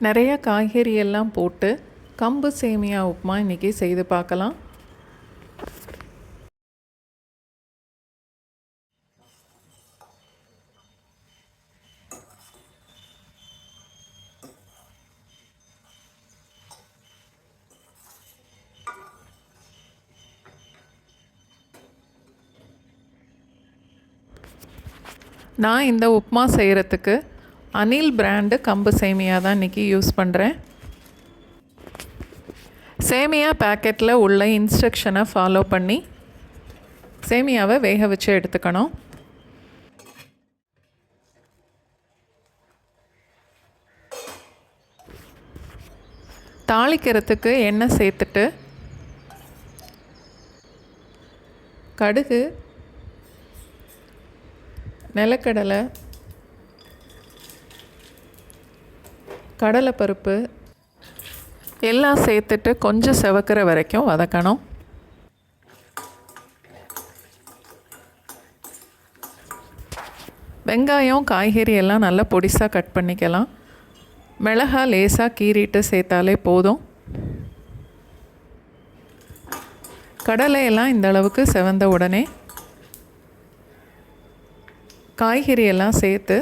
நிறைய காய்கறி எல்லாம் போட்டு கம்பு சேமியா உப்புமா இன்றைக்கி செய்து பார்க்கலாம். நான் இந்த உப்புமா செய்கிறதுக்கு அனில் பிராண்டு கம்பு சேமியா தான் இன்றைக்கி யூஸ் பண்ணுறேன். சேமியா பேக்கெட்டில் உள்ள இன்ஸ்ட்ரக்ஷனை ஃபாலோ பண்ணி சேமியாவை வேக வச்சு எடுத்துக்கணும். தாளிக்கிறதுக்கு எண்ணெய் சேர்த்துட்டு கடுகு, நிலக்கடலை, கடலைப்பருப்பு எல்லாம் சேர்த்துட்டு கொஞ்சம் செவக்கிற வரைக்கும் வதக்கணும். வெங்காயம், காய்கறி எல்லாம் நல்லா பொடிசாக கட் பண்ணிக்கலாம். மிளகா லேசாக கீறிட்டு சேர்த்தாலே போதும். கடலையெல்லாம் இந்த அளவுக்கு செவந்த உடனே காய்கறி எல்லாம் சேர்த்து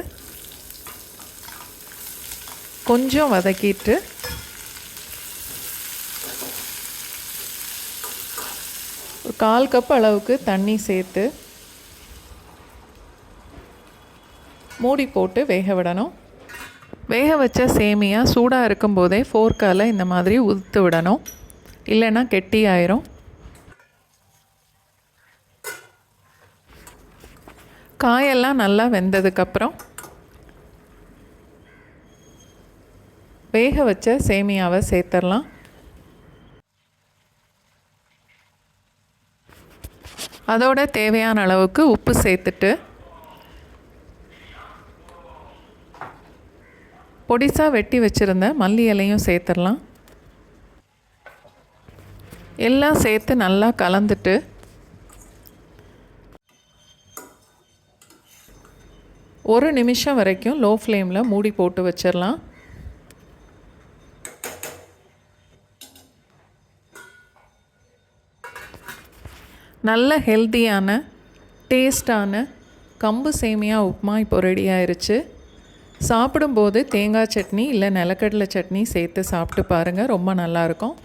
கொஞ்சம் வதக்கிட்டு ஒரு 1/4 கப் அளவுக்கு தண்ணி சேர்த்து மூடி போட்டு வேக விடணும். வேக வச்ச சேமியா சூடாக இருக்கும்போதே ஃபோர்க்கால் இந்த மாதிரி உதுத்து விடணும், இல்லைன்னா கெட்டி ஆயிரும். காயெல்லாம் நல்லா வெந்ததுக்கப்புறம் வேக வச்ச சேமியாவை சேர்த்துடலாம். அதோட தேவையான அளவுக்கு உப்பு சேர்த்துட்டு பொடிசாக வெட்டி வச்சுருந்த மல்லி இலையும் சேர்த்துடலாம். எல்லாம் சேர்த்து நல்லா கலந்துட்டு ஒரு நிமிஷம் வரைக்கும் லோ ஃப்ளேமில் மூடி போட்டு வச்சிடலாம். நல்ல ஹெல்த்தியான டேஸ்டான கம்பு சேமியா உப்புமா இப்போ ரெடி ஆயிடுச்சு. சாப்பிடும்போது தேங்காய் சட்னி இல்லை நிலக்கடலை சட்னி சேர்த்து சாப்பிட்டு பாருங்கள், ரொம்ப நல்லாயிருக்கும்.